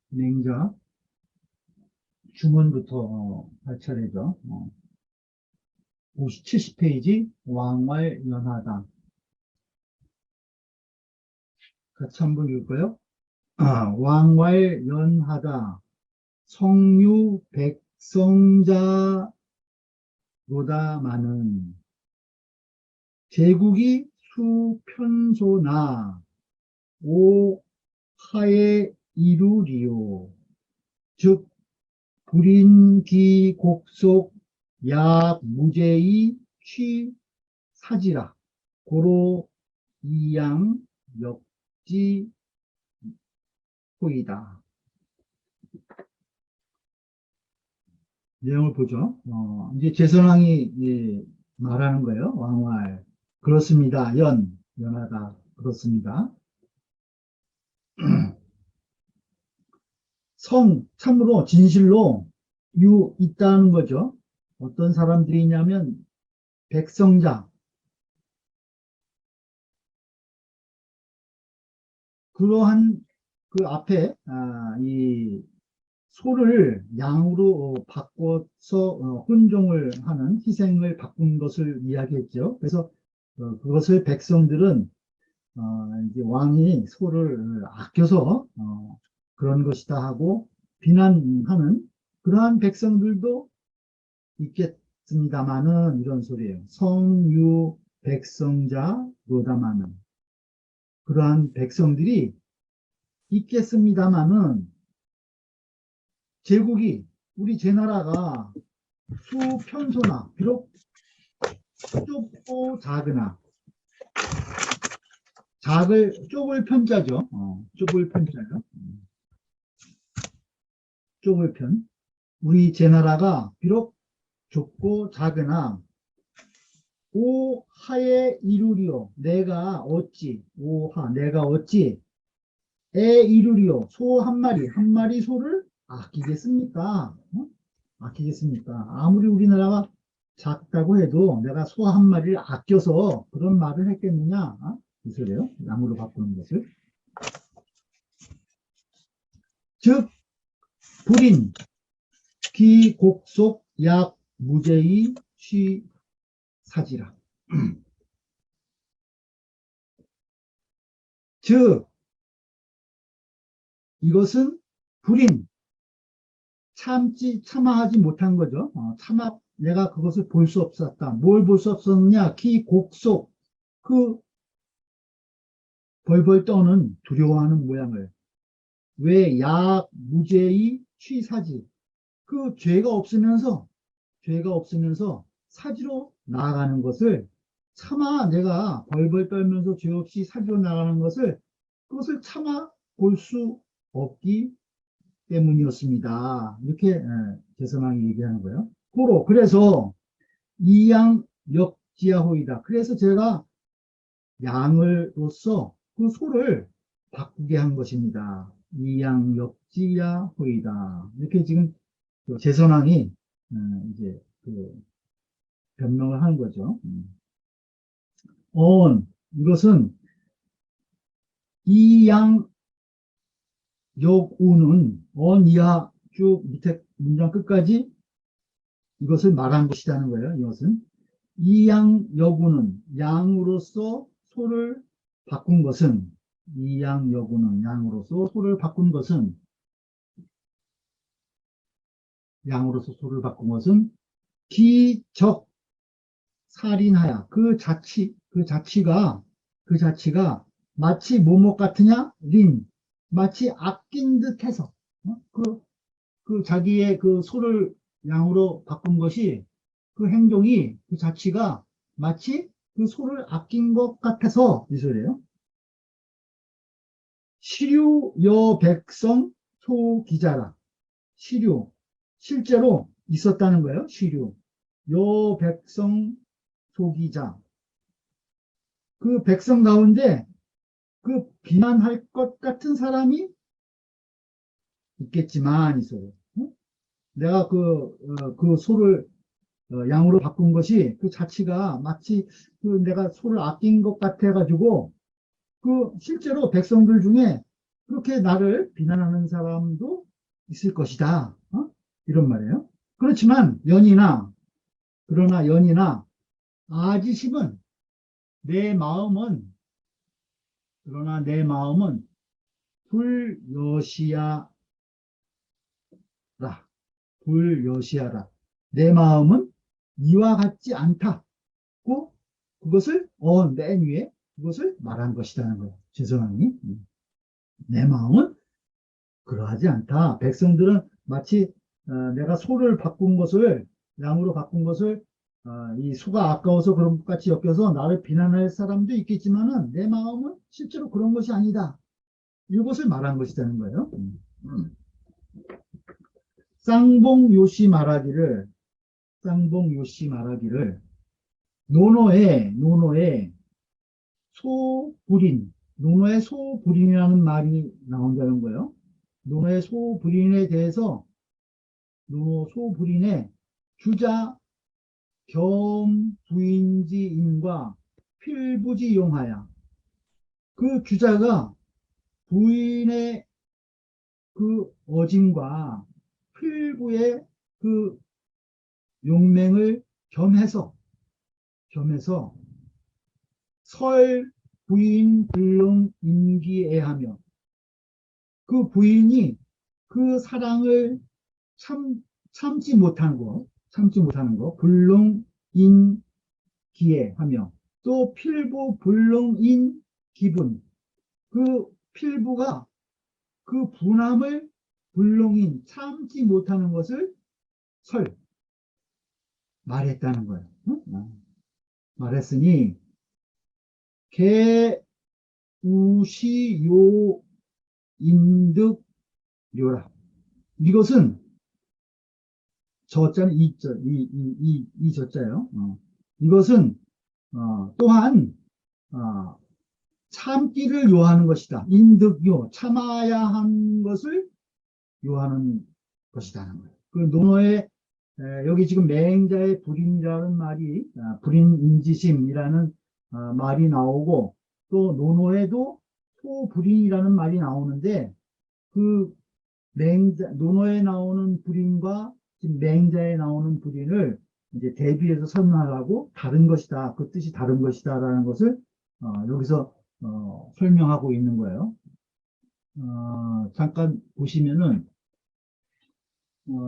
맹자 주문부터 할 차례죠. 70페이지 왕왈연하다. 같이 한번 읽을까요? 왕왈연하다. 성유 백성자로다 마는 제국이 수편소나 오하에 이루리요. 즉 불인기곡속 약무제의 취사지라. 고로 이양 역지호이다. 내용을 보죠. 이제 제선왕이 말하는 거예요. 왕왈. 그렇습니다. 연하다. 그렇습니다. 참으로 진실로 있다는 거죠. 어떤 사람들이 있냐면 백성자, 그러한 그 앞에 이 소를 양으로 바꿔서 혼종을 하는, 희생을 바꾼 것을 이야기했죠. 그래서 그것을 백성들은 이제 왕이 소를 아껴서 그런 것이다 하고 비난하는 그러한 백성들도 있겠습니다마는, 이런 소리예요. 성유 백성자 노다마는, 그러한 백성들이 있겠습니다마는 제국이, 우리 제나라가 수편소나, 비록 좁고 작으나, 좁을 편자죠. 좁을 편자요. 좁을 편. 우리 제나라가 비록 좁고 작으나 오하에 이루리오. 내가 어찌, 오하, 내가 어찌 에 이루리오. 소 한 마리 소를 아끼겠습니까? 아끼겠습니까? 아무리 우리나라가 작다고 해도 내가 소 한 마리를 아껴서 그런 말을 했겠느냐? 이 소리예요. 양으로 바꾸는 것을. 즉 불인 기곡속 약 무제의 취사지라. 즉 이것은 불인, 참아하지 못한 거죠. 내가 그것을 볼 수 없었다. 뭘 볼 수 없었느냐? 기곡속, 그 벌벌 떠는 두려워하는 모양을. 왜? 약 무제의 취사지. 그 죄가 없으면서 사지로 나아가는 것을 차마, 내가 벌벌 떨면서 죄 없이 사지로 나가는 것을, 그것을 차마 볼 수 없기 때문이었습니다. 이렇게 제선왕이 얘기하는 거예요. 그래서 이양 역지하호이다. 그래서 제가 양으로서 그 소를 바꾸게 한 것입니다. 이양 역지하호이다. 이렇게 지금 제선왕이 이제 변명을 하는 거죠. 이것은 이양 역우는 이하 쭉 밑에 문장 끝까지 이것을 말한 것이라는 거예요. 이것은 이양 역우는, 양으로서 소를 바꾼 것은, 이양 역우는, 양으로서 소를 바꾼 것은, 기적 살인하야. 그 자치가 마치 뭐뭐 같으냐? 마치 아낀 듯 해서, 자기의 그 소를 양으로 바꾼 것이, 그 행동이, 그 자치가 마치 그 소를 아낀 것 같아서, 이 소리예요. 시류 여 백성 소기자라. 시류, 실제로 있었다는 거예요. 시류 여 백성 소기자. 그 백성 가운데 그 비난할 것 같은 사람이 있겠지만, 이 소리. 내가 그 소를 양으로 바꾼 것이, 그 자치가 마치 내가 소를 아낀 것 같아 가지고, 실제로 백성들 중에 그렇게 나를 비난하는 사람도 있을 것이다. 이런 말이에요. 그렇지만 그러나 연이나 아지심은 내 마음은 그러나 내 마음은 불여시야라 불여시야라 내 마음은 이와 같지 않다고 그것을 맨 위에 그것을 말한 것이라는 거예요. 죄송하니 내 마음은 그러하지 않다. 백성들은 마치 내가 소를 바꾼 것을 양으로 바꾼 것을 이 소가 아까워서 그런 것 같이 엮여서 나를 비난할 사람도 있겠지만은 내 마음은 실제로 그런 것이 아니다. 이것을 말한 것이라는 거예요. 쌍봉요시 말하기를 노노의 노노의 소불인이라는 말이 나온다는 거예요. 노노의 소불인에 대해서 노노 소불인의 주자 겸부인지인과 필부지용하야 그 주자가 부인의 그 어짐과 필부의 그 용맹을 겸해서 설 부인 불능 임기애하며 그 부인이 그 사랑을 참지 못하는 거 불능인 기애하며 또 필부 불능인 기분 그 필부가 그 분함을 불능인 참지 못하는 것을 말했다는 거예요. 말했으니 개우시요 인득요라 이것은 저자는 이 저자예요. 이것은 또한 참기를 요하는 것이다. 인득요 참아야 한 것을 요하는 것이다는 거예요. 그 논어에 여기 지금 맹자의 불인이라는 말이 불인인지심이라는 말이 나오고 또 논어에도 소불인이라는 말이 나오는데 그 논어에 나오는 불인과 지금 맹자에 나오는 불인을 이제 대비해서 설명하고 다른 것이다. 그 뜻이 다른 것이다라는 것을 여기서 설명하고 있는 거예요. 잠깐 보시면은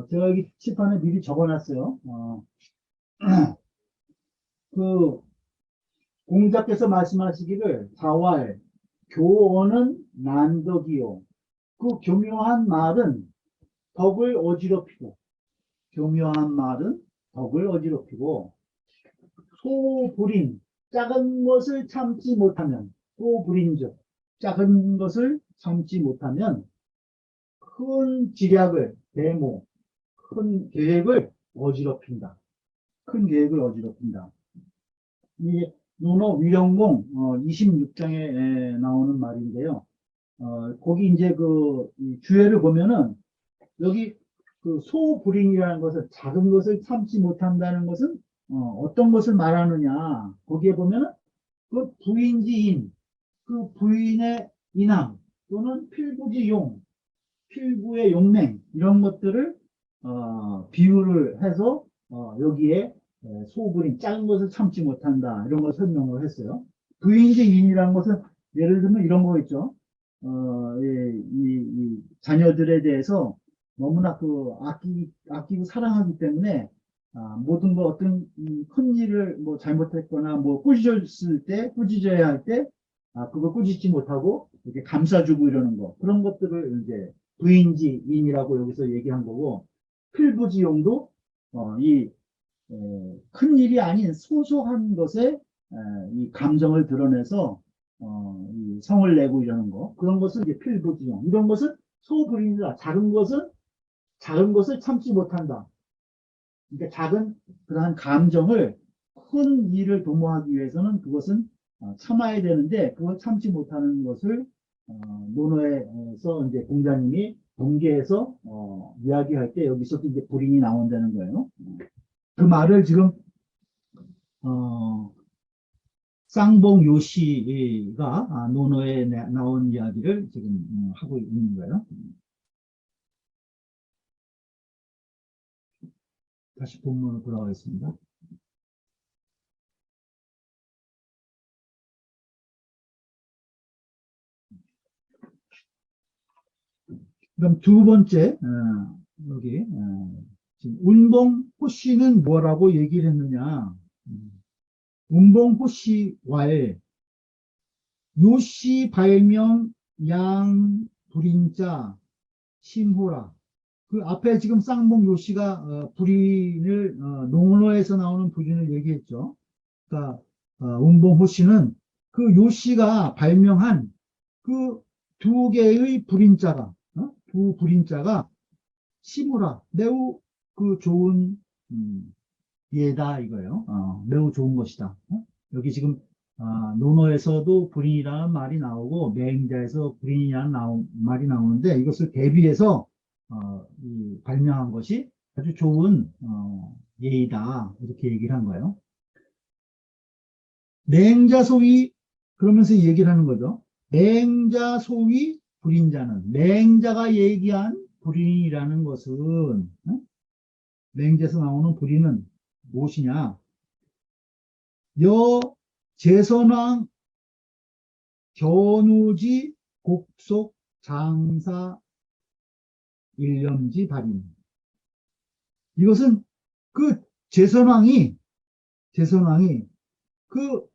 제가 여기 칠판에 미리 적어놨어요. 그 공자께서 말씀하시기를 자왈 교언은 난덕이요. 그 교묘한 말은 덕을 어지럽히고 소불인 작은 것을 참지 못하면 소불인즉 작은 것을 참지 못하면 큰 지략을 대모 큰 계획을 어지럽힌다. 이 논어 위령공 26장에 나오는 말인데요. 거기 이제 이 주해를 보면은 여기 그 소불인이라는 것은 작은 것을 참지 못한다는 것은 어떤 것을 말하느냐. 거기에 보면은 그 부인지인 그 부인의 인함 또는 필부의 용맹 이런 것들을 비유를 해서 여기에 소불인 작은 것을 참지 못한다 이런 걸 설명을 했어요. 부인지인이라는 것은 예를 들면 이런 거 있죠. 이 자녀들에 대해서 너무나 아끼고 사랑하기 때문에 모든 거 어떤 큰 일을 뭐 잘못했거나 뭐 꾸짖어야 할 때 그거 꾸짖지 못하고 이렇게 감싸주고 이러는 거 그런 것들을 이제 부인지인이라고 여기서 얘기한 거고 필부지용도 이 큰 일이 아닌 소소한 것에 이 감정을 드러내서 이 성을 내고 이러는 거 그런 것을 이제 필부지용 이런 것은 소불인이다. 작은 것을 참지 못한다. 그러니까 작은 그러한 감정을 큰 일을 도모하기 위해서는 그것은 참아야 되는데 그걸 참지 못하는 것을 논어에서 이제 공자님이 경계에서 이야기할 때 여기서도 이제 불인이 나온다는 거예요. 그 말을 지금 쌍봉 요시가 논어에 나온 이야기를 지금 하고 있는 거예요. 다시 본문으로 돌아가겠습니다. 그럼 두 번째, 여기, 지금 운봉호씨는 뭐라고 얘기를 했느냐. 운봉호씨와의 요시 발명 양 불인자 심호라. 그 앞에 지금 쌍봉 요시가 불인을, 농어에서 나오는 불인을 얘기했죠. 그러니까, 운봉호씨는 그 요시가 발명한 그 두 개의 불인자가, 두 불인자가 시무라, 매우 그 좋은, 예다, 이거예요. 매우 좋은 것이다. 여기 지금, 논어에서도 불인이라는 말이 나오고, 맹자에서 불인이라는 말이 나오는데, 이것을 대비해서, 발명한 것이 아주 좋은, 예이다. 이렇게 얘기를 한 거예요. 맹자소위, 그러면서 얘기를 하는 거죠. 맹자소위 불인자는, 맹자가 얘기한 불인이라는 것은, 맹자에서 나오는 불인은 무엇이냐? 여 제선왕 견우지 곡속 장사 일념지 발인. 이것은 그 제선왕이 그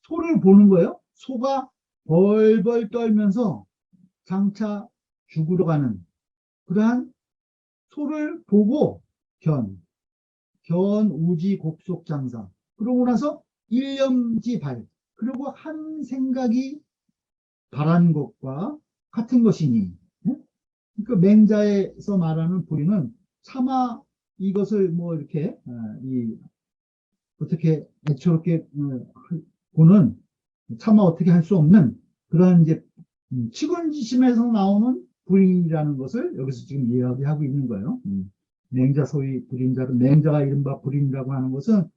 소를 보는 거예요. 소가 벌벌 떨면서 장차 죽으러 가는 그러한 소를 보고 견우지 곡속 장사. 그러고 나서 일념지 발. 그리고 한 생각이 바란 것과 같은 것이니. 그 맹자에서 말하는 불이는 차마 이것을 뭐 이렇게 어떻게 애초롭게 보는 차마 어떻게 할 수 없는 그러한 이제 치근지심에서 나오는 불인이라는 것을 여기서 지금 이야기하고 있는 거예요. 맹자 소위 불인자로 맹자가 이른바 불인이라고 하는 것은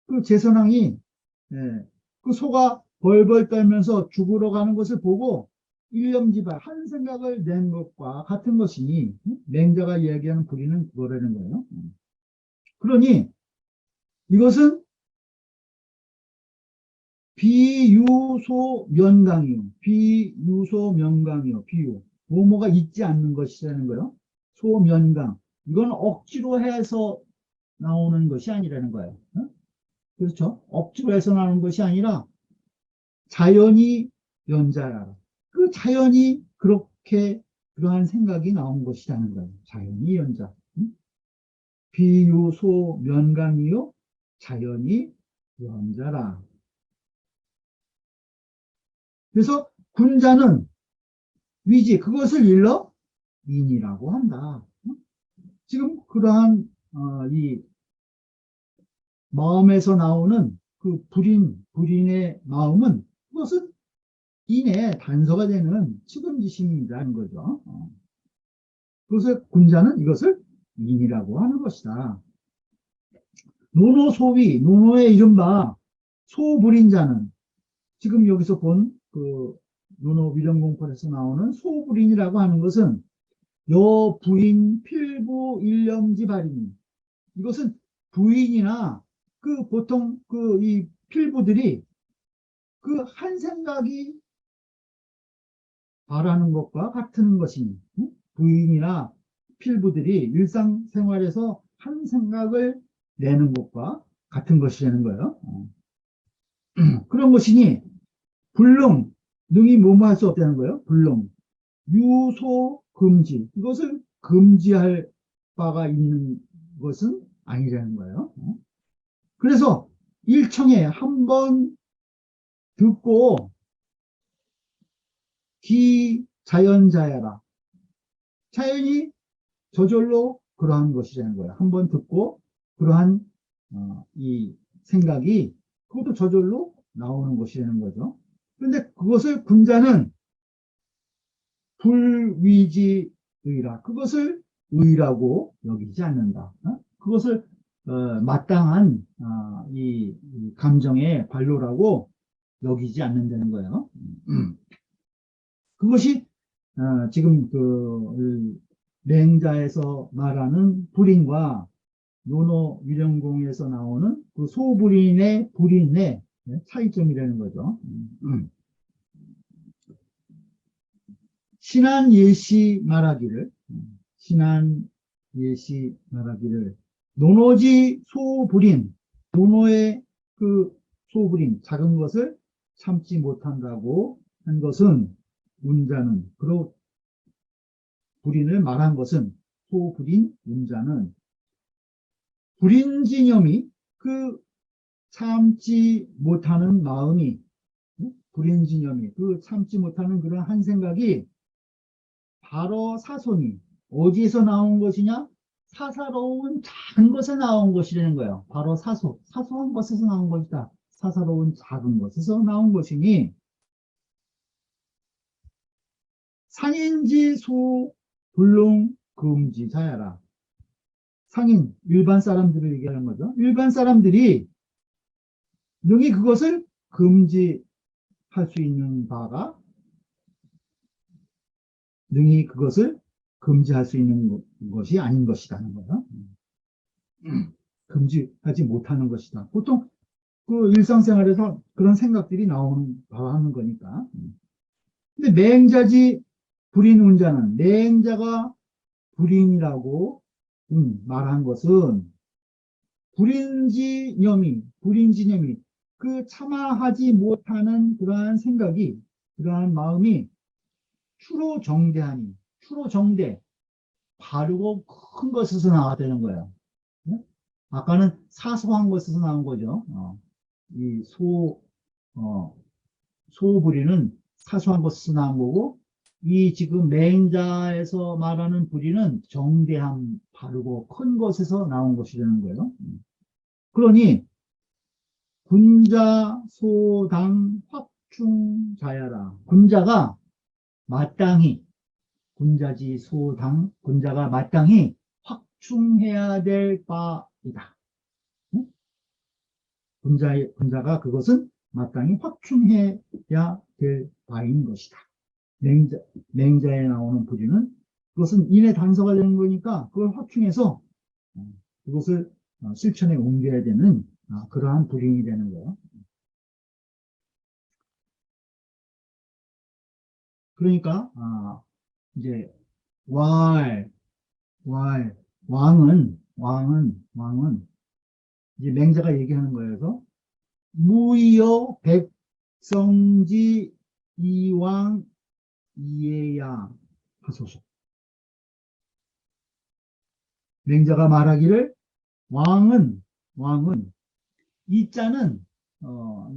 그 제선왕이 그 소가 벌벌 떨면서 죽으러 가는 것을 보고 일념지발 한 생각을 낸 것과 같은 것이니 맹자가 이야기하는 불인은 그거라는 거예요. 그러니 이것은 비유소 면강이요. 비유소 면강이요. 비유. 뭐뭐가 있지 않는 것이라는 거예요. 소면강. 이건 억지로 해서 나오는 것이 아니라는 거예요. 그렇죠? 억지로 해서 나오는 것이 아니라 자연이 연자야. 그 자연이 그렇게 그러한 생각이 나온 것이라는 거예요. 자연이 연자. 비유소 면강이요. 자연이 연자라. 그래서 군자는 위지, 그것을 일러 인이라고 한다. 지금 그러한 이 마음에서 나오는 그 불인의 마음은 그것은 인의 단서가 되는 측은지심이라는 거죠. 그래서 군자는 이것을 인이라고 하는 것이다. 노노소위, 노노의 이른바 소불인자는 지금 여기서 본 그 논어 위령공포에서 나오는 소불인이라고 하는 것은 여부인 필부 일념지 발인. 이것은 부인이나 그 보통 그 이 필부들이 그 한 생각이 바라는 것과 같은 것이니 부인이나 필부들이 일상생활에서 한 생각을 내는 것과 같은 것이라는 거예요. 그런 것이니 불능, 능이 뭐뭐 할 수 없다는 거예요. 불능. 유소 금지. 이것을 금지할 바가 있는 것은 아니라는 거예요. 그래서 일청에 한 번 듣고 기자연자야라. 자연이 저절로 그러한 것이라는 거예요. 한 번 듣고 그러한 이 생각이 그것도 저절로 나오는 것이라는 거죠. 그런데 그것을 군자는 불위지의라. 그것을 의라고 여기지 않는다. 그것을 마땅한 이 감정의 관로라고 여기지 않는다는 거예요. 그것이 지금 그 맹자에서 말하는 불인과 논어 위령공에서 나오는 그 소불인의 불인의 차이점이라는 거죠. 신한 예시 말하기를 논어지 소불인, 논어의 그 소불인 작은 것을 참지 못한다고 한 것은 운자는, 그리고 불인을 말한 것은 소불인 운자는 불인지념이 그 참지 못하는 마음이, 불인지념이 그 참지 못하는 그런 한 생각이 바로 사손이 어디에서 나온 것이냐? 사사로운 작은 것에 나온 것이라는 거예요. 바로 사소한 것에서 나온 것이다. 사사로운 작은 것에서 나온 것이니 상인지 소 불능 금지자야라. 상인, 일반 사람들을 얘기하는 거죠. 일반 사람들이 능히 그것을 금지할 수 있는 바가, 능히 그것을 금지할 수 있는 것이 아닌 것이라는 거예요. 금지하지 못하는 것이다. 보통 그 일상생활에서 그런 생각들이 나오는 거니까. 근데 맹자지 불인운자는, 맹자가 불인이라고 말한 것은 불인지념이 그 참아하지 못하는 그러한 생각이, 그러한 마음이 추로 정대 바르고 큰 것에서 나왔다는 거예요. 아까는 사소한 것에서 나온 거죠. 이 소불이는 사소한 것에서 나온 거고, 이 지금 맹자에서 말하는 불이는 정대함, 바르고 큰 것에서 나온 것이라는 거예요. 그러니 군자 소당 확충자야라. 군자가 마땅히, 군자지 소당, 군자가 마땅히 확충해야 될 바이다. 군자가 그것은 마땅히 확충해야 될 바인 것이다. 맹자에 나오는 불이는 그것은 인의 단서가 되는 거니까 그걸 확충해서 그것을 실천에 옮겨야 되는 그러한 불인이 되는 거예요. 그러니까 이제 왕은 이제 맹자가 얘기하는 거여서 무이여 백성지 이왕 이해야 하소서. 맹자가 말하기를 왕은 이자는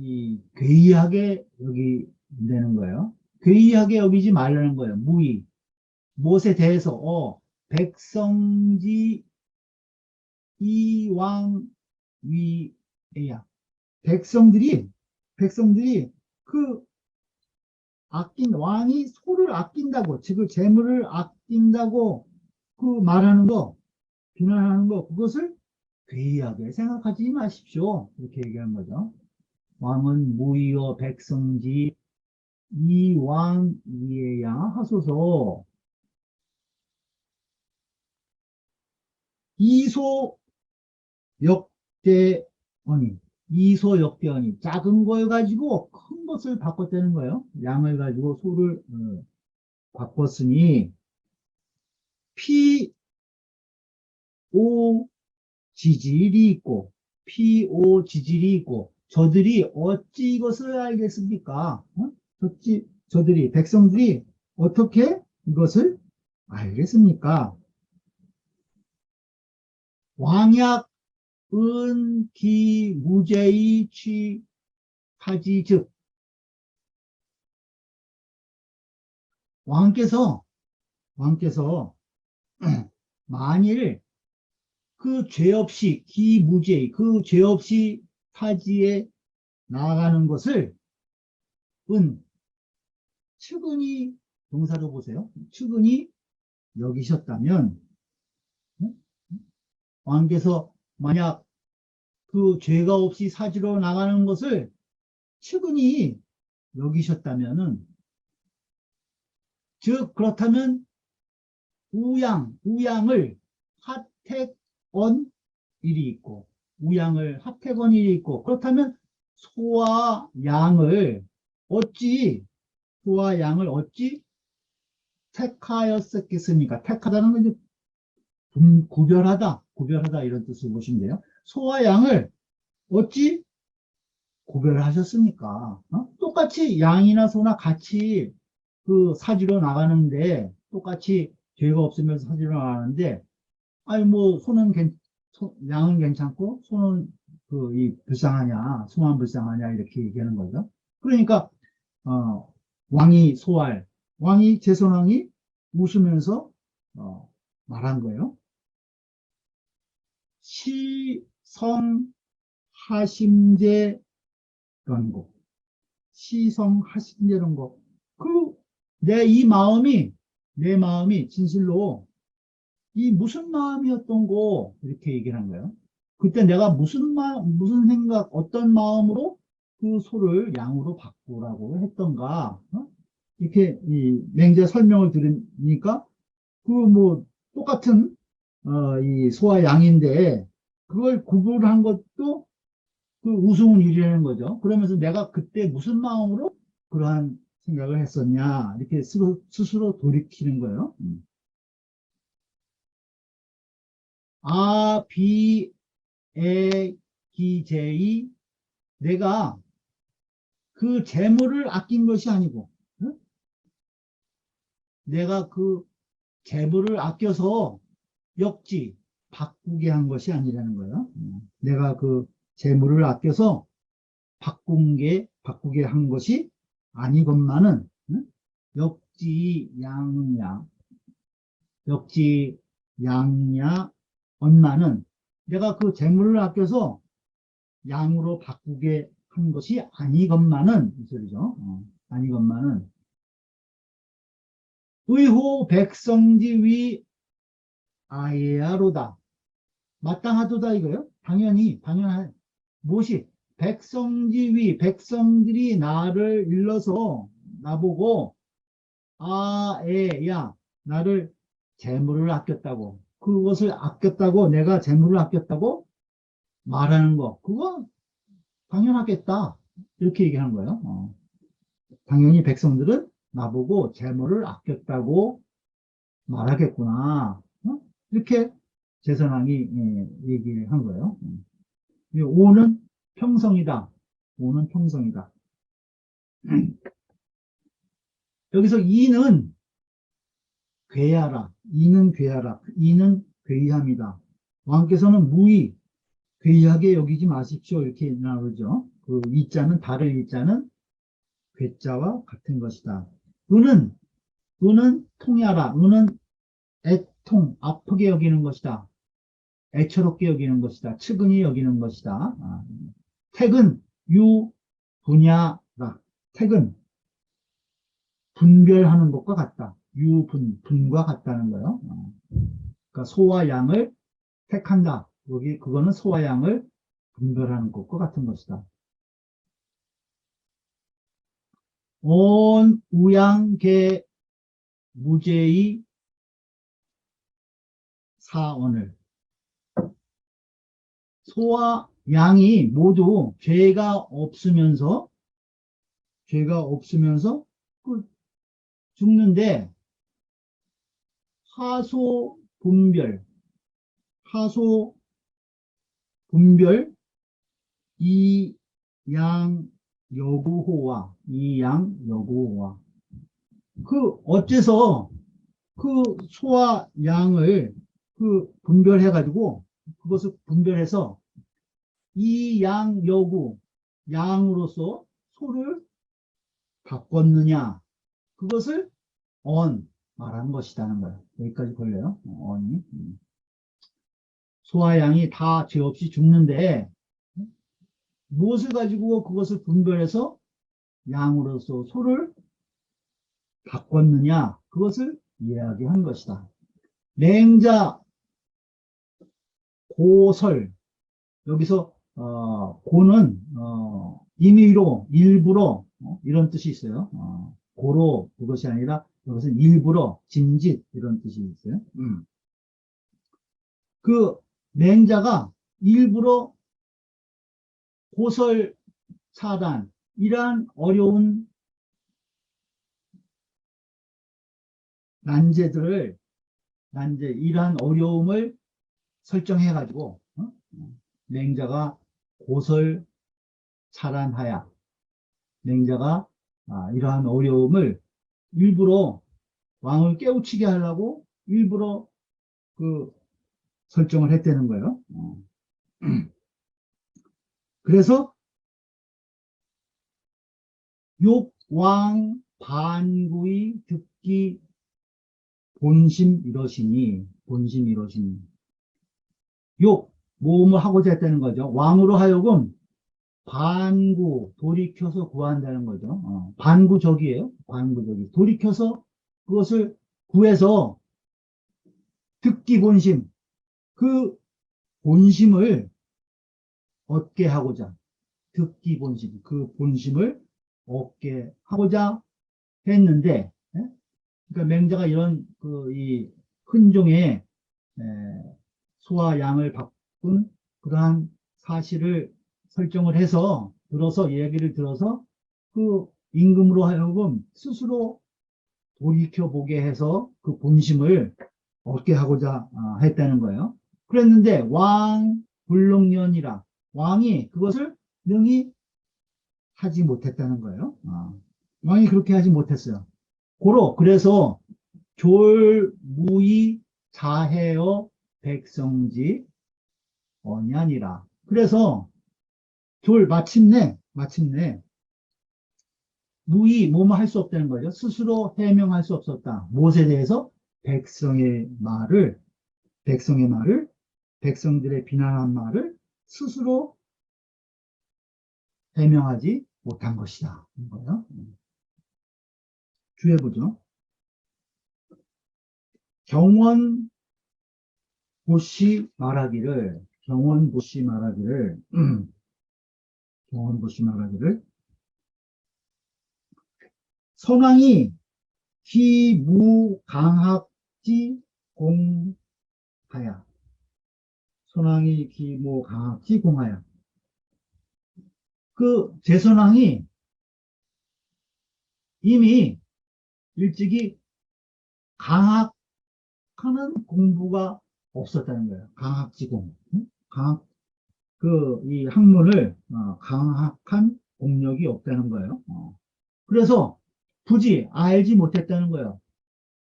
이 괴이하게 여기되는 거예요. 괴이하게 여기지 말라는 거예요. 무의, 무엇에 대해서 백성지 이왕 위에야. 백성들이 그 왕이 소를 아낀다고, 즉 재물을 아낀다고 그 말하는 거, 비난하는 거, 그것을 괴이하게 생각하지 마십시오. 이렇게 얘기하는 거죠. 왕은 무의여 백성지 이왕이에야 하소서. 이소역대언이 작은 걸 가지고 큰 것을 바꿨다는 거예요. 양을 가지고 소를 바꿨으니 피오 지질이 있고 저들이 어찌 이것을 알겠습니까? 저들이 백성들이 어떻게 이것을 알겠습니까? 왕약 은기 무죄의 취하지 즉 왕께서 만일 그 죄 없이 기무죄의 그 죄 없이 타지에 나아가는 것을 측은히 동사로 보세요. 측은히 여기셨다면 왕께서 만약 그 죄가 없이 사지로 나가는 것을 측은히 여기셨다면은, 즉, 그렇다면 우양을 하택언 일이 있고, 우양을 하택언 일이 있고, 그렇다면 소와 양을 어찌, 소와 양을 어찌 택하였었겠습니까? 택하다는 건 이제 구별하다 이런 뜻을 보시면 돼요. 소와 양을 어찌 구별하셨습니까? 똑같이 양이나 소나 같이 그 사지로 나가는데, 똑같이 죄가 없으면서 사지로 나가는데, 아니 뭐 양은 괜찮고 소는 이 불쌍하냐, 소만 불쌍하냐 이렇게 얘기하는 거죠. 그러니까 왕이 제손왕이 웃으면서 말한 거예요. 시성하심제 런고, 시성하심제 런고. 내 마음이 진실로 이 무슨 마음이었던고 이렇게 얘기를 한 거예요. 그때 내가 무슨 생각, 어떤 마음으로 그 소를 양으로 바꾸라고 했던가, 이렇게 이 맹제 설명을 들으니까 그 뭐 똑같은 이 소와 양인데 그걸 구분한 것도 그 우스운 일이라는 거죠. 그러면서 내가 그때 무슨 마음으로 그러한 생각을 했었냐 이렇게 스스로 돌이키는 거예요. 비에기제이, 내가 그 재물을 아낀 것이 아니고, 응? 내가 그 재물을 아껴서 바꾸게 한 것이 아니라는 거예요. 내가 그 재물을 아껴서 바꾸게 한 것이 아니건만은, 응? 역지양야 언마는, 내가 그 재물을 아껴서 양으로 바꾸게 한 것이 아니건만은, 이 소리죠. 아니건만은, 의호 백성지위 아예아로다. 마땅하도다 이거요. 당연한, 무엇이? 백성들이 나를 일러서, 나보고, 나를 재물을 아꼈다고, 그것을 아꼈다고, 내가 재물을 아꼈다고 말하는 거, 그거 당연하겠다. 이렇게 얘기하는 거예요. 당연히 백성들은 나보고 재물을 아꼈다고 말하겠구나. 이렇게 제선왕이 얘기를 한 거예요. 오는 평성이다. 오는 평성이다. 여기서 이는 괴이함이다. 왕께서는 괴이하게 여기지 마십시오. 이렇게 나오죠. 그 이자는, 다를 이자는 괴자와 같은 것이다. 은은 통야라. 은은 아프게 여기는 것이다. 애처롭게 여기는 것이다. 측은히 여기는 것이다. 택은 분야라. 택은 분별하는 것과 같다. 분과 같다는 거예요. 그러니까 소와 양을 택한다. 그거는 소와 양을 분별하는 것과 같은 것이다. 온 우양계 무죄의 사언을, 소와 양이 모두 죄가 없으면서 그 죽는데 하소 분별 이양 여구호와 어째서 그 소와 양을 그 분별해가지고 그것을 분별해서 양으로서 소를 바꿨느냐, 그것을 말한 것이라는 거예요. 여기까지 걸려요. 언이. 소와 양이 다 죄 없이 죽는데 무엇을 가지고 그것을 분별해서 양으로서 소를 바꿨느냐, 그것을 이야기한 것이다. 맹자 고설, 여기서 고는 임의로 일부러 이런 뜻이 있어요. 고로 그것이 아니라 이것은 일부러 진짓 이런 뜻이 있어요. 그 맹자가 일부러 고설 차단 이러한 어려운 이러한 어려움을 설정해 가지고 맹자가 고설 차단하야 맹자가 이러한 어려움을 일부러 왕을 깨우치게 하려고 일부러 그 설정을 했다는 거예요. 그래서 욕왕 반구의 듣기 본심 이러시니 욕 모험을 하고자 했다는 거죠. 왕으로 하여금 반구 돌이켜서 구한다는 거죠. 반구적이에요. 반구적이 돌이켜서 그것을 구해서 듣기 본심 그 본심을 얻게 하고자 듣기 본심 그 본심을 얻게 하고자 했는데 그러니까 맹자가 이런 이 흔종의 소와 양을 바꾼 그러한 사실을 설정을 해서 얘기를 들어서 그 임금으로 하여금 스스로 돌이켜보게 해서 그 본심을 얻게 하고자 했다는 거예요. 그랬는데 왕 불능년이라 왕이 그것을 능히 하지 못했다는 거예요. 왕이 그렇게 하지 못했어요. 그래서 졸무이 자해여 백성지 언야니라. 그래서 마침내 무의 뭐뭐 할 수 없다는 거죠. 스스로 해명할 수 없었다. 무엇에 대해서 백성들의 비난한 말을 스스로 해명하지 못한 것이다. 거예요. 주해 보죠. 경원 보시 말하기를 선왕이 기무강학지 공하야. 그 제선왕이 이미 일찍이 강학하는 공부가 없었다는 거예요. 강학지공. 이 학문을 강학한 공력이 없다는 거예요. 그래서 굳이 알지 못했다는 거예요.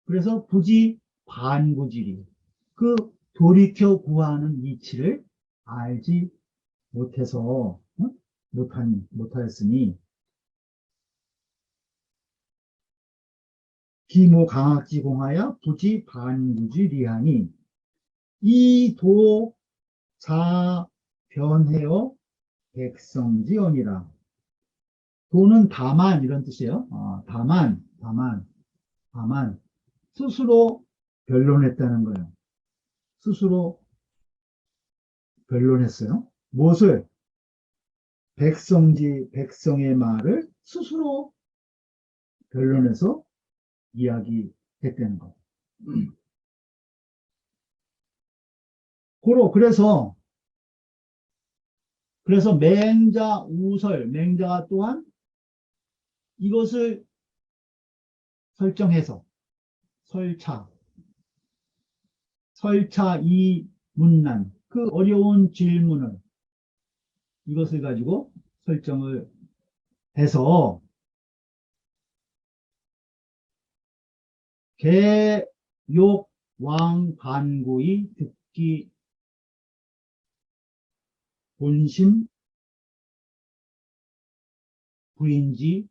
그래서 굳이 반구지리 그 돌이켜 구하는 이치를 알지 못해서 못하였으니 기모 강학지 공하여 부지 반구지리하니 이도 자 변해요 백성지언이라. 도는 다만 이런 뜻이에요. 다만 스스로 변론했다는 거예요. 스스로 변론했어요. 무엇을? 백성의 말을 스스로 변론해서 이야기했다는 거예요. 그래서 맹자가 또한 이것을 설정해서 설차 이 문난 그 어려운 질문을 이것을 가지고 설정을 해서 개욕 왕 반구의 듣기 본심 부인지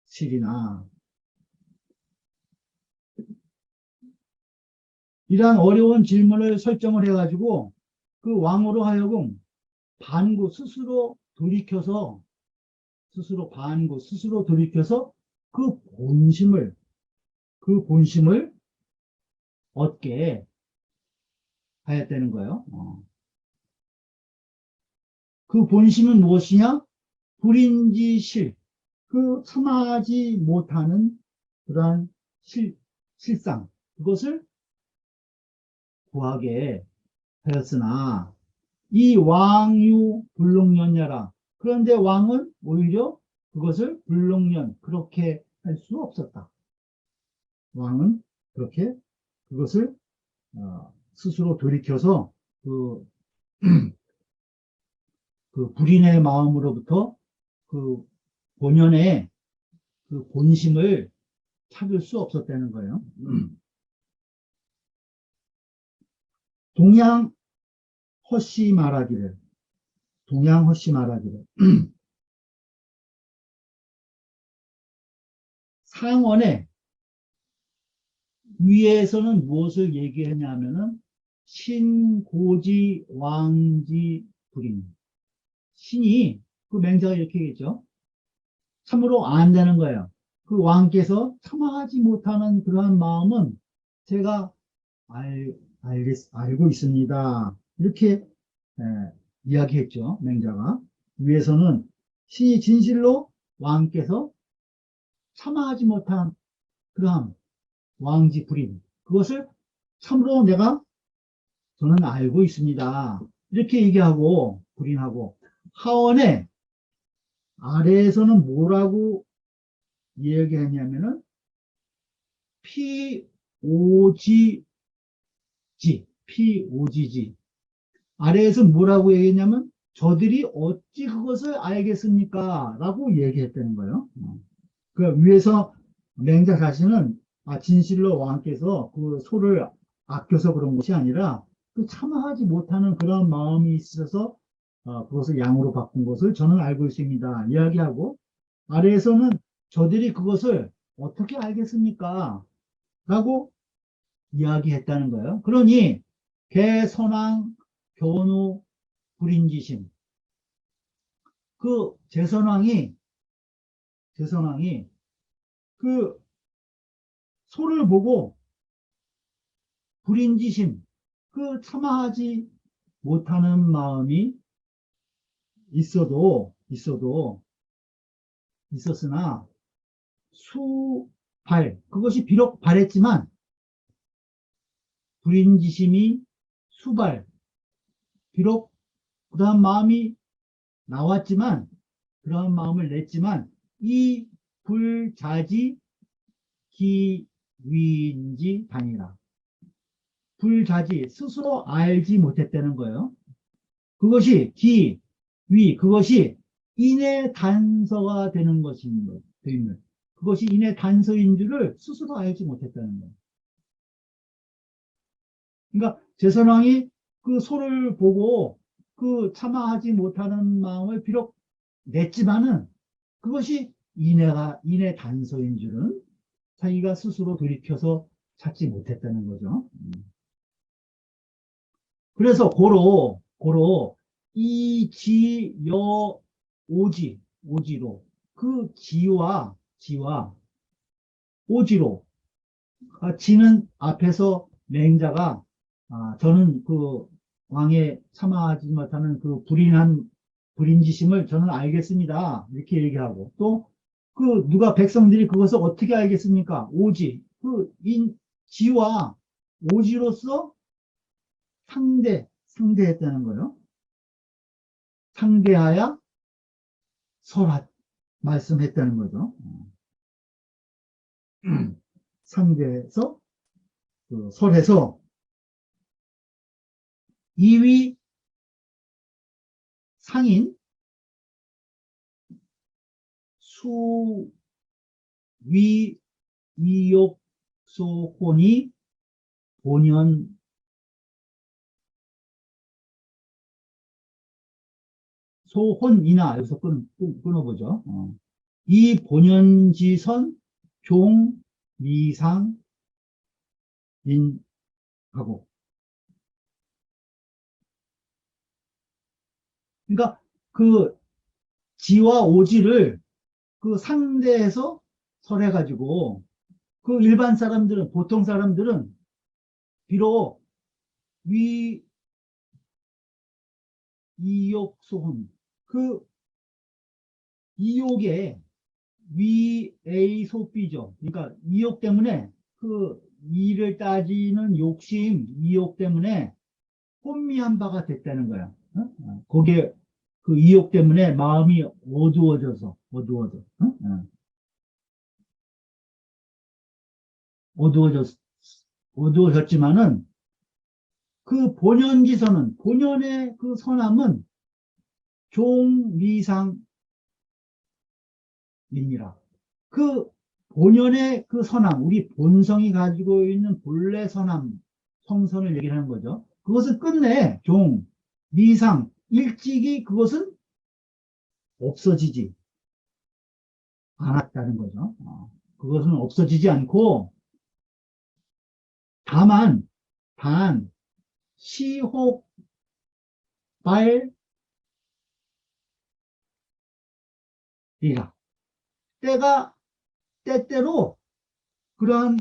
실이나 이러한 어려운 질문을 설정을 해가지고 그 왕으로 하여금 스스로 돌이켜서 그 본심을 얻게 하였다는 거예요. 그 본심은 무엇이냐? 불인지실, 그 참아하지 못하는 그러한 실상, 그것을 구하게 하였으나 이 왕유 불능련야라. 그런데 왕은 오히려 그것을 불능련, 그렇게 할 수 없었다. 왕은 그렇게 그것을 스스로 돌이켜서 그, 그 불인의 마음으로부터 그 본연의 그 본심을 찾을 수 없었다는 거예요. 동양 헛시 말하기를, 동양 헛시 말하기를. 상원에 위에서는 무엇을 얘기했냐면은 신고지 왕지 불인. 신이 그 맹자가 이렇게 얘기했죠. 참으로 안 되는 거예요. 그 왕께서 참아하지 못하는 그러한 마음은 제가 알고 있습니다. 이렇게 이야기했죠. 맹자가. 위에서는 신이 진실로 왕께서 참아하지 못한 그러한 왕지 불인, 그것을 참으로 저는 알고 있습니다. 이렇게 얘기하고 불인하고, 하원에 아래에서는 뭐라고 얘기했냐면은 피오지지, 피오지지. 아래에서 뭐라고 얘기했냐면 저들이 어찌 그것을 알겠습니까? 라고 얘기했다는 거예요. 그 위에서 맹자 자신은 진실로 왕께서 그 소를 아껴서 그런 것이 아니라 그 참아하지 못하는 그런 마음이 있어서 그것을 양으로 바꾼 것을 저는 알고 있습니다. 이야기하고, 아래에서는 저들이 그것을 어떻게 알겠습니까? 라고 이야기했다는 거예요. 그러니 개선왕 교노 불인지심, 그 제선왕이 그 소를 보고 불인지심, 그 참아하지 못하는 마음이 있었으나 그것이 비록 바랬지만 불인지심이 비록 그러한 마음이 나왔지만, 그러한 마음을 냈지만 이 불자지 기위인지 다니라. 불자지, 스스로 알지 못했다는 거예요. 그것이 그것이 인의 단서가 되는 것입니다. 그것이 인의 단서인 줄을 스스로 알지 못했다는 거예요. 그러니까 제선왕이 그 소를 보고 그 참아하지 못하는 마음을 비록 냈지만은 그것이 인의 단서인 줄은 자기가 스스로 돌이켜서 찾지 못했다는 거죠. 그래서 고로 이지여 오지로, 그 지와 오지로, 지는 앞에서 맹자가 저는 그 왕의 참아하지 못하는 그 불인지심을 저는 알겠습니다. 이렇게 얘기하고, 또 그 누가 백성들이 그것을 어떻게 알겠습니까? 지와 오지로서 상대했다는 거예요. 상대하여 말씀했다는 거죠. 상대해서 설해서 이위 상인 수위 이욕소혼이 본연 소혼이나, 여기서 끊어보죠. 이 본연지선 종미상인하고, 그러니까 그 지와 오지를 그 상대해서 설해가지고, 그 일반 사람들은, 보통 사람들은 비록 위, 이욕, 소혼. 그 이욕에 위, A, 소, B죠. 그러니까 이욕 때문에 그 이를 따지는 욕심, 이욕 때문에 혼미한 바가 됐다는 거야. 거기에 그 이욕 때문에 마음이 어두워져. 어두워졌, 어두워졌지만은 그 본연지선은, 본연의 그 선함은 종미상이니라. 그 본연의 그 선함, 우리 본성이 가지고 있는 본래 선함, 성선을 얘기하는 거죠. 그것은 끝내 미상, 일찍이 그것은 없어지지 않았다는 거죠. 그것은 없어지지 않고 다만 시혹 발이라 때가 때때로 그러한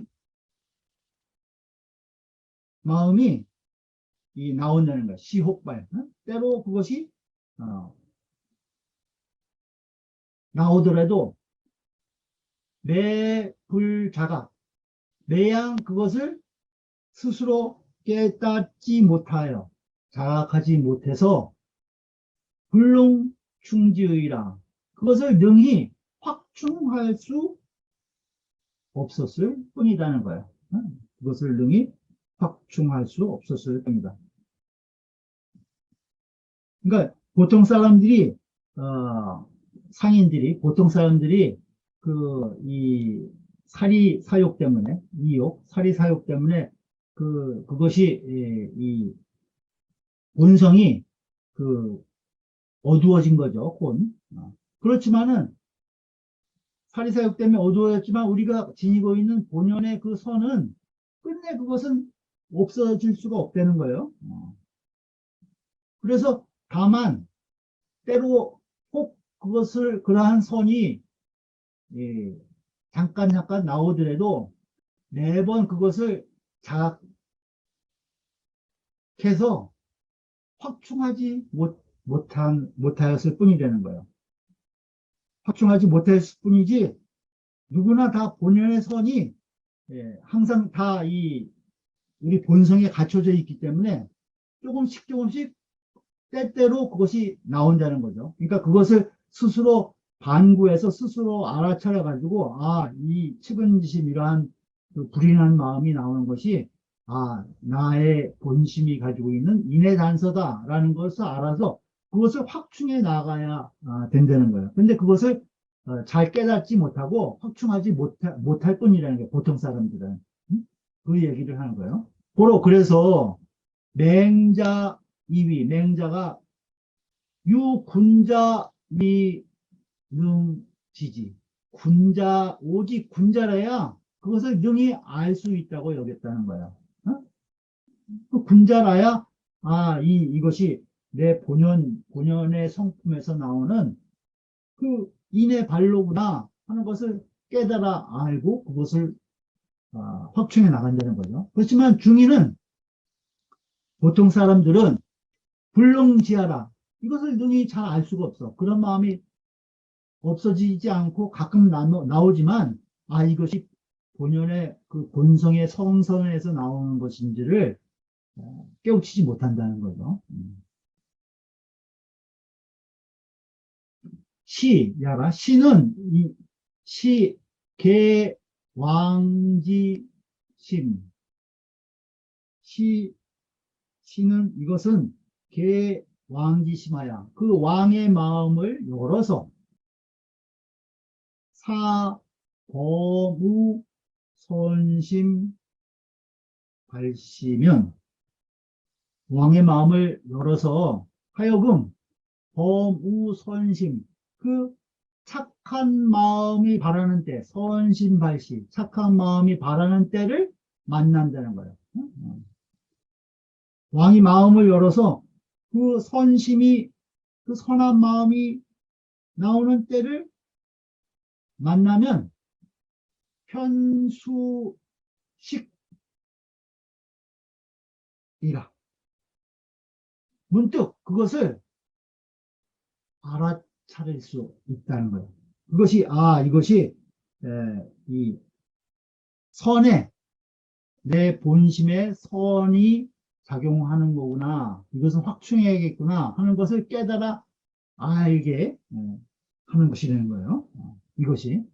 마음이 나온다는 거야. 시혹발. 때로 그것이 나오더라도 매불자각, 매양 그것을 스스로 깨닫지 못하여 자각하지 못해서 불능충지의라 그것을 능히 확충할 수 없었을 뿐이라는 거야. 그것을 능히 확충할 수 없었을 뿐이다. 그러니까 보통 사람들이 상인들이 보통 사람들이 이 사리 사욕 때문에 이욕 사리 사욕 때문에 그것이 이 본성이 어두워진 거죠. 그렇지만은 사리사욕 때문에 어두워졌지만 우리가 지니고 있는 본연의 그 선은 끝내 그것은 없어질 수가 없다는 거예요. 그래서 다만 때로 혹 그것을 그러한 선이 잠깐 나오더라도 매번 그것을 자각해서 확충하지 못하였을 뿐이라는 거예요. 확충하지 못했을 뿐이지 누구나 다 본연의 선이 항상 다 우리 본성에 갖춰져 있기 때문에 조금씩 때때로 그것이 나온다는 거죠. 그러니까 그것을 스스로 반구해서 스스로 알아차려 가지고 이 측은지심 이러한 불인한 마음이 나오는 것이 나의 본심이 가지고 있는 인해단서다라는 것을 알아서 그것을 확충해 나가야 된다는 거예요. 근데 그것을 잘 깨닫지 못하고 확충하지 못할 뿐이라는 게 보통 사람들은 그 얘기를 하는 거예요. 그래서 맹자 이위 맹자가 유군자 미능지지 오직 군자라야 그것을 능히 알 수 있다고 여겼다는 거예요. 그 군자라야 이것이 내 본연의 성품에서 나오는 그 인의 발로구나 하는 것을 깨달아 알고 그것을 확충해 나간다는 거죠. 그렇지만 중인은 보통 사람들은 불능지하라 이것을 능히 잘 알 수가 없어. 그런 마음이 없어지지 않고 가끔 나오지만 이것이 본연의 그 본성의 성선에서 나오는 것인지를 깨우치지 못한다는 거죠. 시는 개왕지심 시는 이것은 개왕지심하야 그 왕의 마음을 열어서 사범우 선심 발시면 왕의 마음을 열어서 하여금 범우선심 그 착한 마음이 바라는 때 선심발시 착한 마음이 바라는 때를 만난다는 거예요. 왕이 마음을 열어서 그 선한 마음이 나오는 때를 만나면 편수식이라 문득 그것을 알아차릴 수 있다는 거예요. 그것이, 이것이, 이 선에, 내 본심에 선이 작용하는 거구나. 이것을 확충해야겠구나 하는 것을 깨달아 알게 하는 것이 되는 거예요. 이것이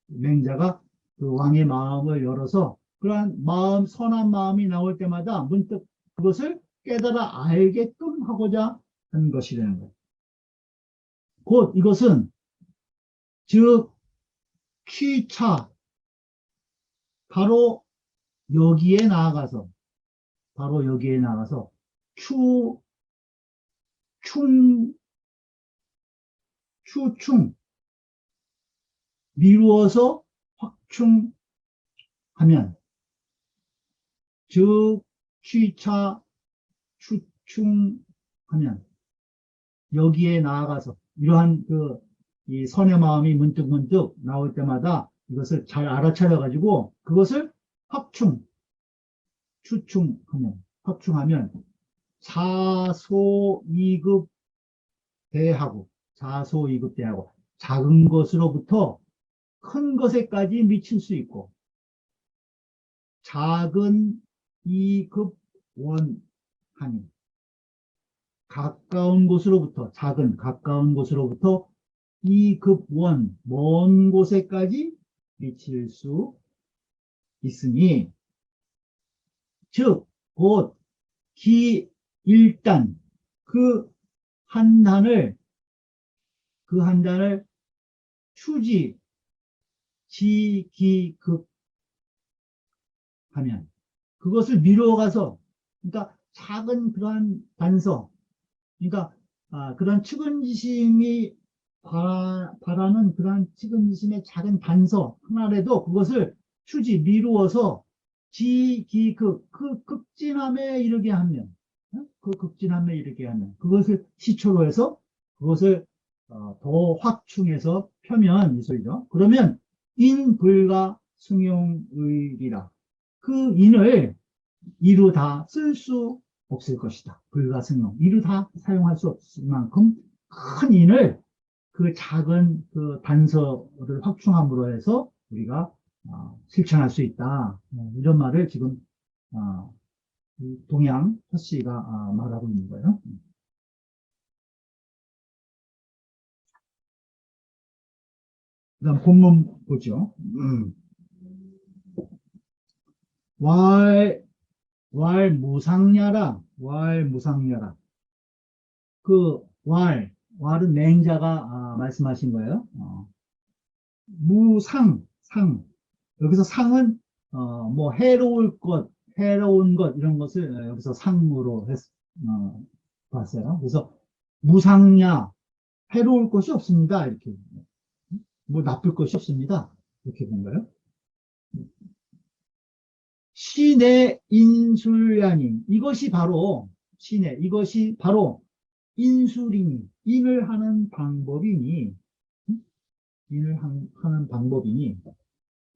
맹자가 그 왕의 마음을 열어서 그러한 마음, 선한 마음이 나올 때마다 문득 그것을 깨달아 알게끔 하고자 하는 것이 되는 거예요. 곧 이것은 즉 취차 바로 여기에 나아가서 추, 충, 추충 미루어서 확충하면 즉 취차 추충하면 여기에 나아가서 이러한 이 선의 마음이 문득문득 나올 때마다 이것을 잘 알아차려 가지고 그것을 확충하면 자소이급 대하고 작은 것으로부터 큰 것에까지 미칠 수 있고 작은 이급 원하니 가까운 곳으로부터 이급 먼 곳에까지 미칠 수 있으니 즉 곧 일단 그 한 단을 추지 지기급 하면 그것을 미뤄가서 그러니까 작은 그러한 단서 그러니까 그런 측은지심이 바라는 그러한 측은지심의 작은 단서 하나라도 그것을 미루어서 그 극진함에 이르게 하면 그것을 시초로 해서 그것을 더 확충해서 펴면 이 소리죠. 그러면 인불가 승용의리라. 그 인을 이루 다 쓸 수 없을 것이다. 불가승용. 이루 다 사용할 수 없을 만큼 큰 인을 그 작은 그 단서를 확충함으로 해서 우리가 실천할 수 있다. 이런 말을 지금 동양 허씨가 말하고 있는 거예요. 그 다음 본문 보죠. 왈무상야라. 그 왈은 맹자가 말씀하신 거예요. 여기서 상은 뭐 해로운 것 이런 것을 여기서 상으로 봤어요. 그래서 무상야 해로울 것이 없습니다. 이렇게 뭐 나쁠 것이 없습니다. 이렇게 본 거예요. 시내 인술야님 이것이 바로 인술이니 인을 하는 방법이니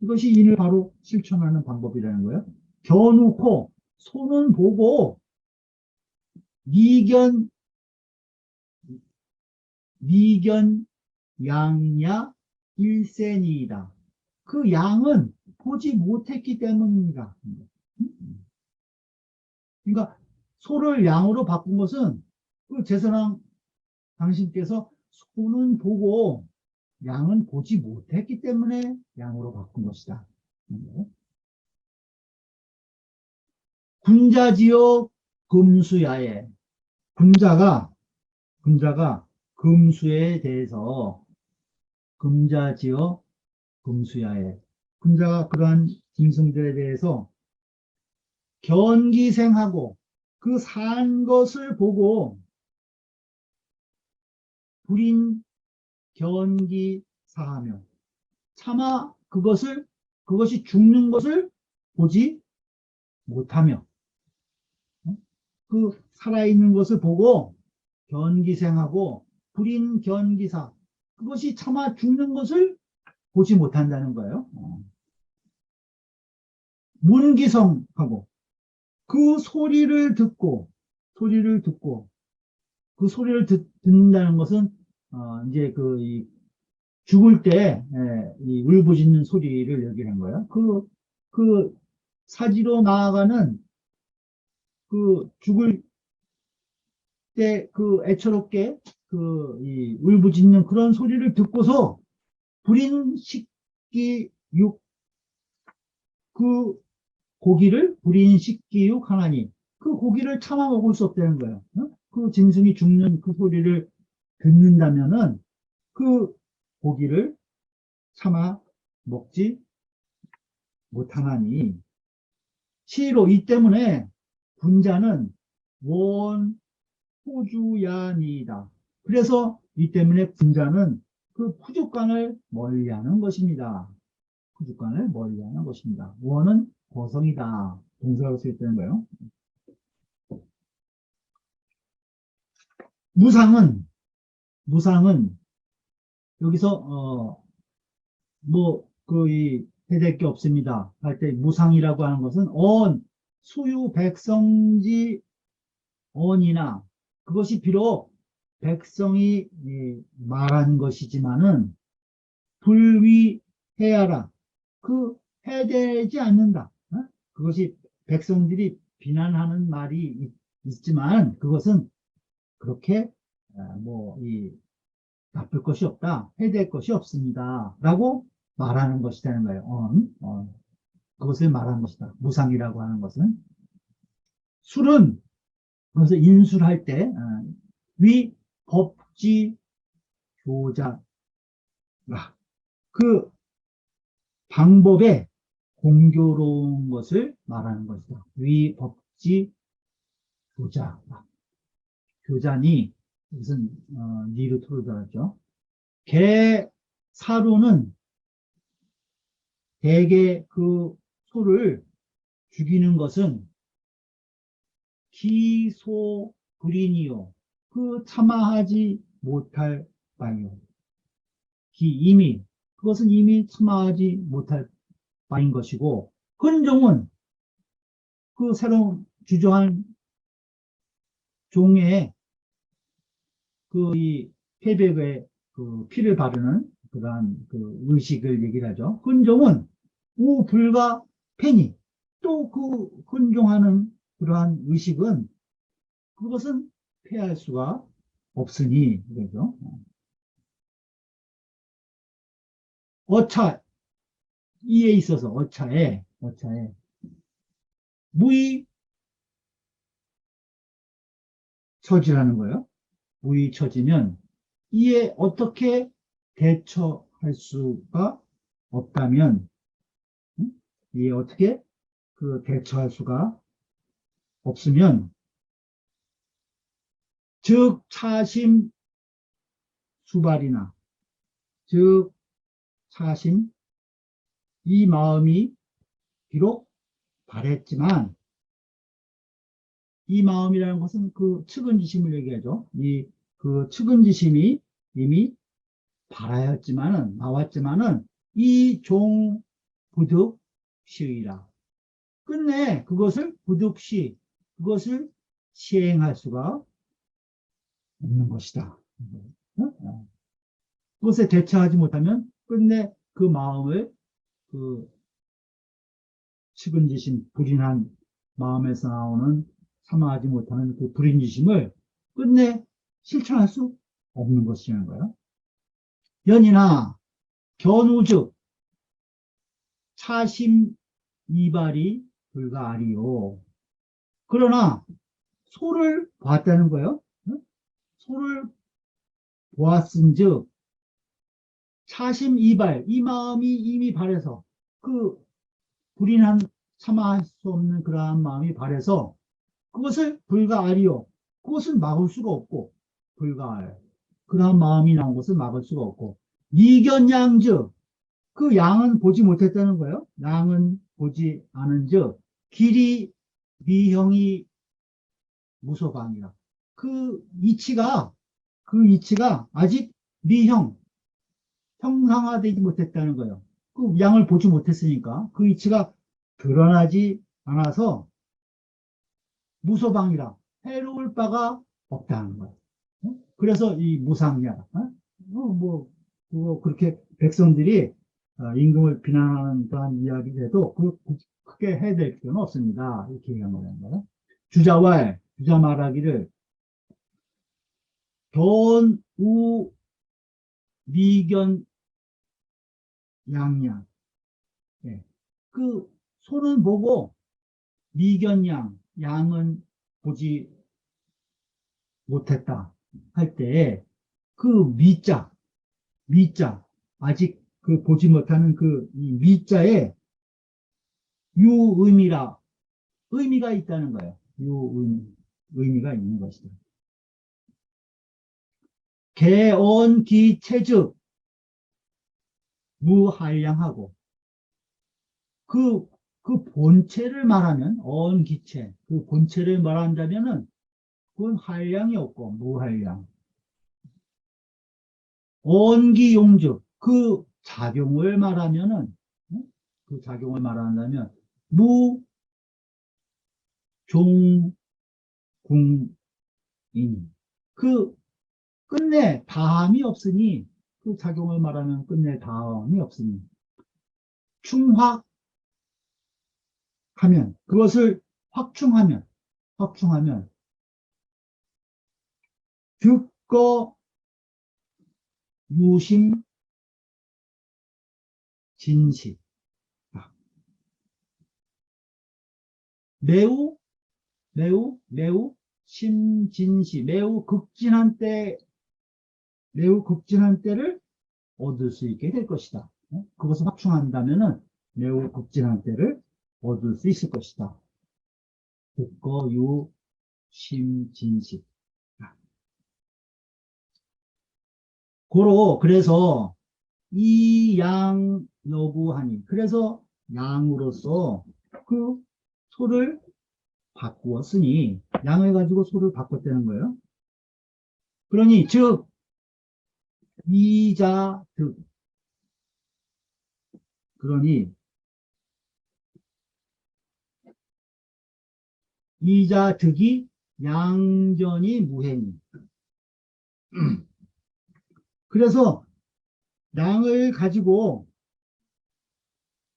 이것이 인을 바로 실천하는 방법이라는 거예요. 겨누고 손은 보고 미견 양야 일센이다. 그 양은 보지 못했기 때문입니다. 그러니까 소를 양으로 바꾼 것은 그 제선왕 당신께서 소는 보고 양은 보지 못했기 때문에 양으로 바꾼 것이다. 군자지요 금수야에 군자가 금수에 대해서 금자지어 금수야에 군자가 그러한 짐승들에 대해서 견기생하고 그 산 것을 보고 불인 견기사하며 차마 그것이 죽는 것을 보지 못하며 그 살아있는 것을 보고 견기생하고 불인 견기사 그것이 차마 죽는 것을 보지 못한다는 거예요. 문기성하고 그 소리를 듣고 그 소리를 듣는다는 것은, 이제 죽을 때, 이 울부짖는 소리를 얘기하는 거예요. 그 사지로 나아가는 죽을 때 애처롭게 이 울부짖는 그런 소리를 듣고서 불인 식기 육, 그 고기를 불인 식기 육 하나니, 그 고기를 참아 먹을 수 없다는 거예요. 그 짐승이 죽는 그 소리를 듣는다면은 그 고기를 참아 먹지 못하나니, 시로 이 때문에 군자는 원 호주야니이다. 그래서 이 때문에 군자는 그 푸죽간을 멀리하는 것입니다. 푸죽간을 멀리하는 것입니다. 원은 거성이다. 동사로 쓰였다는 거예요. 무상은 여기서 이 해될 게 없습니다 할 때 무상이라고 하는 것은 수유 백성지 언이나, 그것이 비록 백성이 말한 것이지만은 불위해하라, 해되지 않는다. 그것이 백성들이 비난하는 말이 있지만 그것은 그렇게 나쁠 것이 없다, 해될 것이 없습니다 라고 말하는 것이라는 거예요. 그것을 말하는 것이다. 무상이라고 하는 것은. 술은, 그래서 인술할 때 위 법지 교자, 그 방법에 공교로운 것을 말하는 것이다. 위 법지 교자, 교자니 무슨 니로 토르다죠. 개 사료는 대개 그 소를 죽이는 것은 기소불인이요, 참아하지 못할 바요. 그것은 이미 참아하지 못할 바인 것이고, 헌종은 새로 주저한 종의 이 패백에 피를 바르는 그러한 의식을 얘기를 하죠. 헌종은 우불과 패니, 또 헌종하는 그러한 의식은 그것은 패할 수가 없으니, 그러죠. 이에 있어서 어차에 무의 처지라는 거예요. 무의 처지면 이에 어떻게 대처할 수가 없다면, 이에 어떻게 대처할 수가 없으면, 즉 차심 수발이나, 즉 차심, 이 마음이 비록 바랬지만, 이 마음이라는 것은 측은지심을 얘기하죠. 측은지심이 이미 나왔지만은 이 종 부득시의라, 끝내 그것을 시행할 수가 없는 것이다. 그것에 대처하지 못하면 끝내 그 마음을 측은지심, 불인한 마음에서 나오는 참아하지 못하는 불인지심을 끝내 실천할 수 없는 것이라는 거예요. 연이나 견우즉 차심 이발이 불가하리요. 그러나 소를 보았다는 거예요. 소를 보았은즉 차심 이발, 이 마음이 이미 발해서 불인한 참아할 수 없는 그러한 마음이 발해서 그것을 불가하리요, 그것을 막을 수가 없고, 불가할, 그러한 마음이 나온 것을 막을 수가 없고, 이견양즉, 양은 보지 못했다는 거예요. 양은 보지 않은즉 길이 미형이 무소방이라, 이치가 아직 형상화되지 못했다는 거예요. 양을 보지 못했으니까 그 이치가 드러나지 않아서 무소방이라, 해로울 바가 없다는 거예요. 그래서 이 무상야. 뭐, 그거 그렇게 백성들이 임금을 비난하는 그런 이야기를 해도 크게 해야 될 필요는 없습니다. 이렇게 얘기한 거예요. 주자왈, 주자 말하기를 돈, 우, 미견, 양양. 예. 그 소는 보고 미견양, 양은 보지 못했다 할 때 그 미자, 아직 그 보지 못하는 그 이 미자에 유의미라, 의미가 있다는 거예요. 의미가 있는 것이다. 개언기체즉 무한량하고 그 본체를 말하면 언기체, 그 본체를 말한다면은 그건 한량이 없고 무한량. 언기용즉 그 작용을 말하면은 그 작용을 말한다면 무종궁인 그 끝내 다함이 없으니 그 작용을 말하면 끝내 다함이 없으니 충확하면 그것을 확충하면 득거 유심 진시 매우 심진시 매우 극진한 때를 얻을 수 있게 될 것이다. 그것을 확충한다면은 매우 극진한 때를 얻을 수 있을 것이다. 득거 유심진시 그래서 이 양 여구하니 그래서 양으로서 그 소를 바꾸었으니 양을 가지고 소를 바꿨다는 거예요. 그러니 즉 이자득 그러니 이자득이 양전이 무행이 그래서 양을 가지고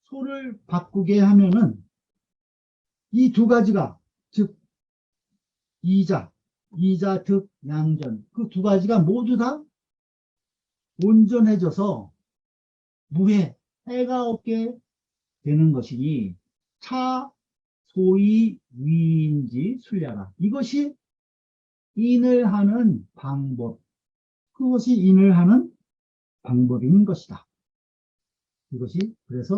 소를 바꾸게 하면은 이 두 가지가 즉 이자, 득, 양전 그 두 가지가 모두 다 온전해져서 해가 없게 되는 것이니 차 소위 위인지 순ля라 이것이 인을 하는 방법 그것이 인을 하는 방법인 것이다. 이것이 그래서